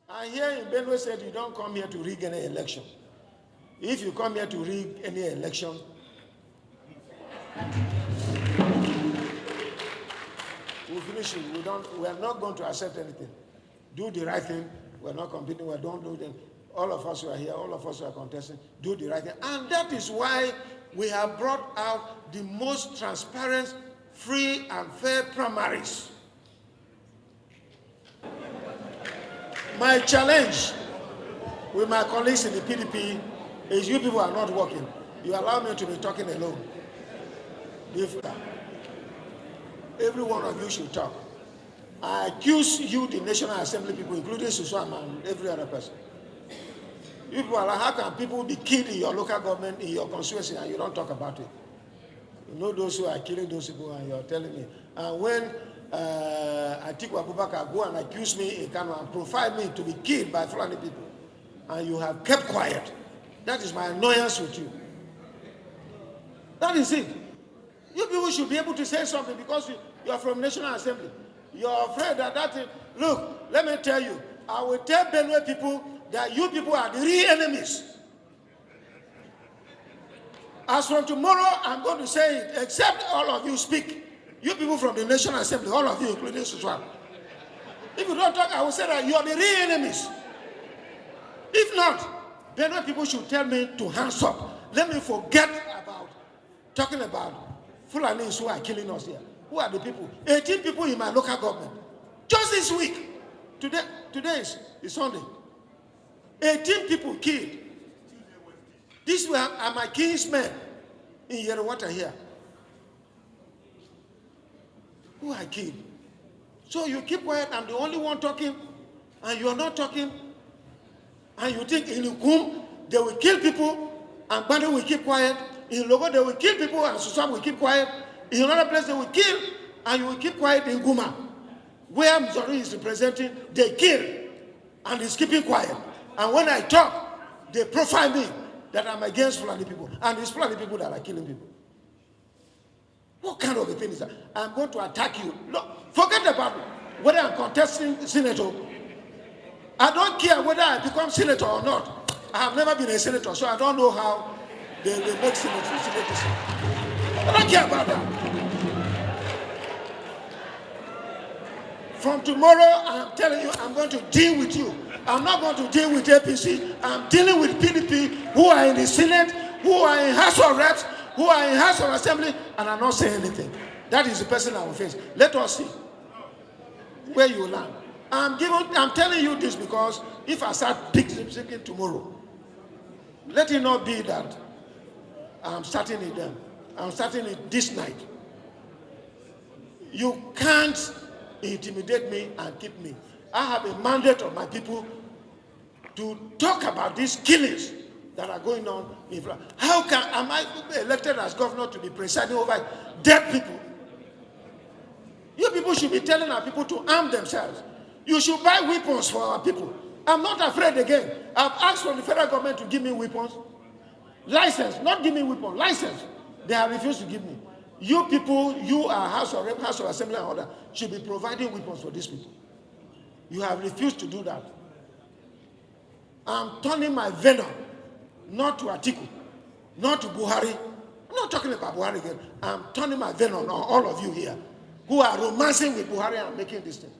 I hear in Benue said you don't come here to rig any election. If you come here to rig any election, we'll finish it. We are not going to accept anything. Do the right thing. We're not competing. We don't do them. All of us who are here, all of us who are contesting, do the right thing. And that is why we have brought out the most transparent, free, and fair primaries. My challenge with my colleagues in the PDP is you people are not working. You allow me to be talking alone. If every one of you should talk. I accuse you, the National Assembly people, including Suswama and every other person. You people are like, how can people be killed in your local government, in your constituency, and you don't talk about it? You know those who are killing those people, and you're telling me. And when Atiku Abubakar go and accuse me in Kano and profile me to be killed by Fulani people, and you have kept quiet, that is my annoyance with you. That is it. You people should be able to say something because you are from National Assembly. You are afraid that look, let me tell you, I will tell Benue people that you people are the real enemies. As from tomorrow, I'm going to say it, except all of you speak. You people from the National Assembly, all of you, including Suswam. If you don't talk, I will say that you are the real enemies. If not, Benue people should tell me to hands up. Let me forget about talking about Fulanis who are killing us here. Who are the people? 18 people in my local government. Just this week. Today is Sunday. 18 people killed. These are my kinsmen in Yerewata here. Who are killed. So you keep quiet, I'm the only one talking, and you are not talking, and you think in Ukum they will kill people, and Bande will keep quiet. In Logo they will kill people, and Susam will keep quiet. In another place they will kill, and you will keep quiet in Guma. Where Missouri is representing, they kill, and he's keeping quiet. And when I talk, they profile me that I'm against Fulani people, and it's Fulani people that are killing people. What kind of a thing is that? I'm going to attack you. Look, forget about whether I'm contesting senator. I don't care whether I become senator or not. I have never been a senator, so I don't know how they make senators. I don't care about that. From tomorrow, I'm telling you, I'm going to deal with you. I'm not going to deal with APC. I'm dealing with PDP who are in the Senate, who are in House of Reps, who are in House of Assembly, and I'm not saying anything. That is the person I will face. Let us see where you land. I'm telling you this because if I start speaking tomorrow, let it not be that I'm starting it then. I'm starting it this night. You can't intimidate me and keep me. I have a mandate of my people to talk about these killings that are going on in France. How am I elected as governor to be presiding over dead people? You people should be telling our people to arm themselves. You should buy weapons for our people. I'm not afraid again. I've asked for the federal government to give me weapons. License, not give me weapons, license. They have refused to give me. You people, you are House of Rep, House of Assembly and order, should be providing weapons for these people. You have refused to do that. I'm turning my venom, not to Atiku, not to Buhari. I'm not talking about Buhari again. I'm turning my venom on all of you here who are romancing with Buhari and making this thing.